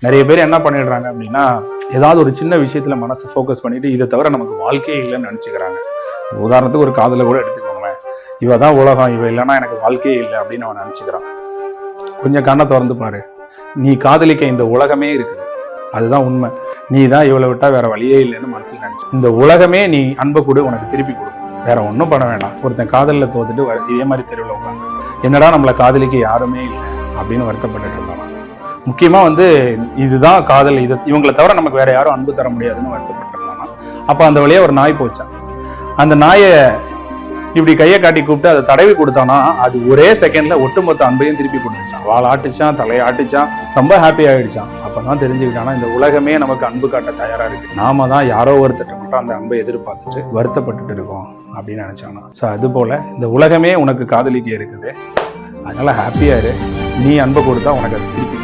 நிறைய பேர் என்ன பண்ணிடுறாங்க அப்படின்னா, ஏதாவது ஒரு சின்ன விஷயத்துல மனசு ஃபோக்கஸ் பண்ணிட்டு இதை தவிர நமக்கு வாழ்க்கையே இல்லைன்னு நினச்சிக்கிறாங்க. உதாரணத்துக்கு ஒரு காதலை கூட எடுத்துக்கோங்களேன். இவ தான் உலகம், இவ இல்லைன்னா எனக்கு வாழ்க்கையே இல்லை அப்படின்னு அவன் நினச்சிக்கிறான். கொஞ்சம் கண்ணை திறந்து பாரு. நீ காதலிக்க இந்த உலகமே இருக்குது, அதுதான் உண்மை. நீ தான் இவளை விட்டா வேற வழியே இல்லைன்னு மனசில் நினைச்சு இந்த உலகமே நீ அன்பை கொடு, உனக்கு திருப்பி கொடு, வேற ஒன்றும் பண்ண வேண்டாம். ஒருத்தன் காதலில் தோத்துட்டு இதே மாதிரி தெருவில் உட்காந்து என்னடா நம்மளை காதலிக்க யாருமே இல்லை அப்படின்னு வருத்தப்பட்டுட்டு இருந்தான். முக்கியமா இதுதான் காதல், இவங்களை தவிர நமக்கு வேற யாரும் அன்பு தர முடியாதுன்னு வருத்தப்பட்டு இருந்தானா. அப்ப அந்த வழியா ஒரு நாய் போச்சான். அந்த நாயை இப்படி கையை காட்டி கூப்பிட்டு அதை தடவி கொடுத்தானா, அது ஒரே செகண்ட்ல ஒட்டுமொத்த அன்பையும் திருப்பி கொடுத்துச்சான். வாழை ஆட்டிச்சான், தலையை ஆட்டிச்சான், ரொம்ப ஹாப்பி ஆயிடுச்சான். அப்பதான் தெரிஞ்சுக்கிட்டானா இந்த உலகமே நமக்கு அன்பு காட்ட தயாரா இருக்கு, நாம தான் யாரோ ஒருத்தட்ட மட்டும் அந்த அன்பை எதிர்பார்த்துட்டு வருத்தப்பட்டுட்டு இருக்கோம் அப்படின்னு நினைச்சானா. ஸோ அது போல இந்த உலகமே உனக்கு காதலிக்க இருக்குது, அதனால ஹாப்பியா இரு. நீ அன்பை கொடுத்தா உனக்கு அது திருப்பி